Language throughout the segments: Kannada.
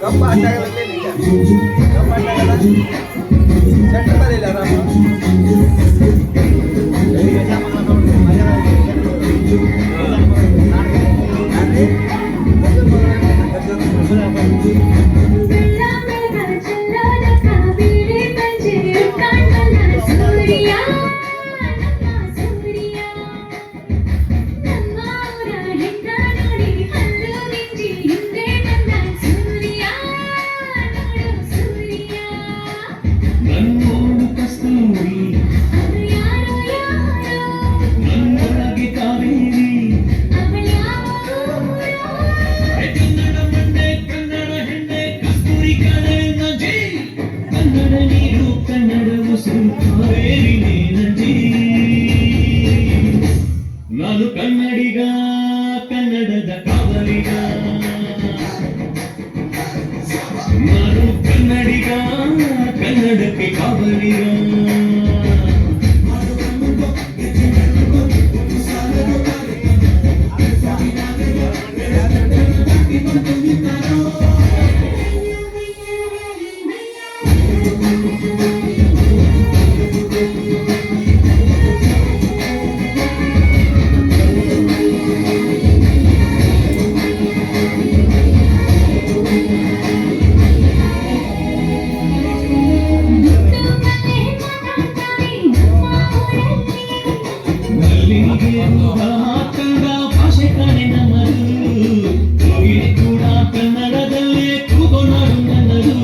ಗಪ್ಪ ಆಟಾಗಲೇ ನಿಜ ಗಪ್ಪ ಆಟಾಗಲ್ಲ ಸೆಂಟರ್ ಬರಲಿಲ್ಲ ರಾಮ ನಾನು ಕನ್ನಡಿಗ ಕನ್ನಡದ ಕಾವಲಿಗ ನಾನು ಕನ್ನಡಿಗ ಕನ್ನಡಕ್ಕೆ ಕಾವಲಿಗ ಕನ್ನಡ ಭಾಷೆ ಕಾಣೆ ನಮ್ಮದು ಕೂಡ ಕನ್ನಡದಲ್ಲೇ ಕೂಗೋಣರು ನನ್ನದು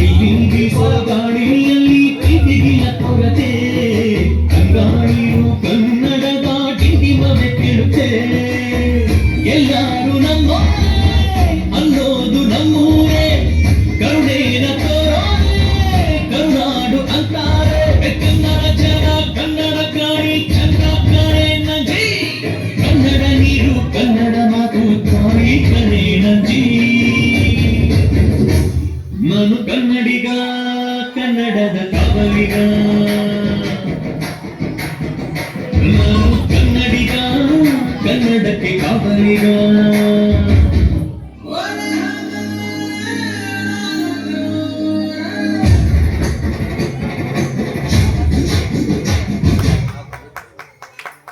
ಇಲ್ಲಿ ಸಗಾಡಿಯಲ್ಲಿ ಪ್ರೀತಿಗಿನ ಕೊರತೆ ಕಂಗಾಳಿಯು ಕನ್ನಡದ ಟಿಟಿಮವೆ ಕೇಳುತ್ತೆ ಎಲ್ಲರೂ ನಮ್ಮ ಅನ್ನೋದು ನಮ್ಮೂರೇ ಕರುಣೇನ ನಾನು ಕನ್ನಡಿಗ ಕನ್ನಡದ ಕಾವಲಿಗ ನಾನು ಕನ್ನಡಿಗ ಕನ್ನಡಕ್ಕೆ ಕಾವಲಿಗ